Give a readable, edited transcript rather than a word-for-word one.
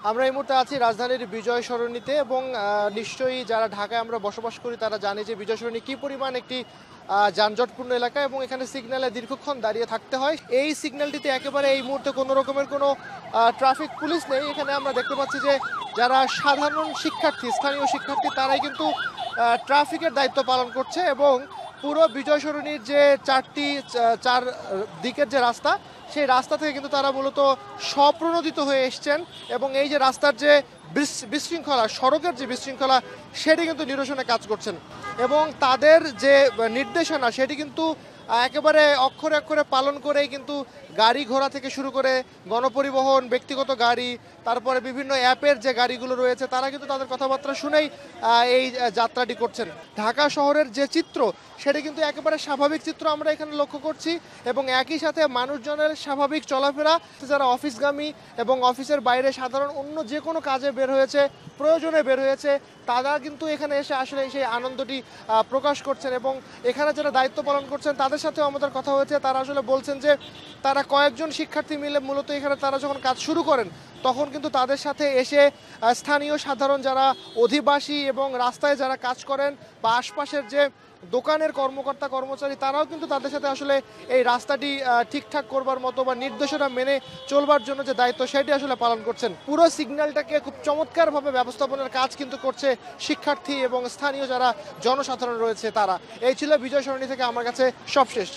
আমরা এই মুহূর্তে আছি রাজধানীর বিজয় সরণিতে এবং নিশ্চয়ই যারা ঢাকায় আমরা বসবাস করি তারা জানে যে বিজয় সরণি কী পরিমাণ একটি যানজটপূর্ণ এলাকা এবং এখানে সিগন্যালে দীর্ঘক্ষণ দাঁড়িয়ে থাকতে হয়। এই সিগন্যালটিতে একেবারে এই মুহূর্তে কোনো রকমের কোনো ট্রাফিক পুলিশ নেই। এখানে আমরা দেখতে পাচ্ছি যে যারা সাধারণ শিক্ষার্থী, স্থানীয় শিক্ষার্থী, তারাই কিন্তু ট্রাফিকের দায়িত্ব পালন করছে এবং পুরো বিজয় সরণির যে চার দিকের যে রাস্তা, সেই রাস্তা থেকে কিন্তু তারা মূলত স্বপ্রণোদিত হয়ে এসছেন এবং এই যে রাস্তার যে বিশৃঙ্খলা, সড়কের যে বিশৃঙ্খলা, সেটি কিন্তু নিরসনে কাজ করছেন এবং তাদের যে নির্দেশনা সেটি কিন্তু একেবারে অক্ষরে অক্ষরে পালন করেই কিন্তু গাড়ি ঘোড়া থেকে শুরু করে গণপরিবহন, ব্যক্তিগত গাড়ি, তারপরে বিভিন্ন অ্যাপের যে গাড়িগুলো রয়েছে, তারা কিন্তু তাদের কথাবার্তা শুনেই এই যাত্রাটি করছেন। ঢাকা শহরের যে চিত্র, সেটা কিন্তু একেবারে স্বাভাবিক চিত্র আমরা এখানে লক্ষ্য করছি এবং একই সাথে মানুষজনের স্বাভাবিক চলাফেরা, যারা অফিসগামী এবং অফিসের বাইরে সাধারণ অন্য যে কোনো কাজে বের হয়েছে, প্রয়োজনে বের হয়েছে, তারা কিন্তু এখানে এসে আসলে সেই আনন্দটি প্রকাশ করছেন এবং এখানে যারা দায়িত্ব পালন করছেন তাদের সাথেও আমাদের কথা হয়েছে। তারা আসলে বলছেন যে তারা কয়েকজন শিক্ষার্থী মিলে মূলত এখানে তারা যখন কাজ শুরু করেন তখন কিন্তু তাদের সাথে এসে স্থানীয় সাধারণ যারা অধিবাসী এবং রাস্তায় যারা কাজ করেন বা আশপাশের যে দোকানের কর্মকর্তা কর্মচারী, তারাও কিন্তু তাদের সাথে আসলে এই রাস্তাটি ঠিকঠাক করবার মতো বা নির্দেশনা মেনে চলবার জন্য যে দায়িত্ব, সেটি আসলে পালন করছেন। পুরো সিগন্যালটাকে খুব চমৎকারভাবে ব্যবস্থাপনার কাজ কিন্তু করছে শিক্ষার্থী এবং স্থানীয় যারা জনসাধারণ রয়েছে তারা। এই ছিল বিজয় সরণি থেকে আমার কাছে সবশেষ।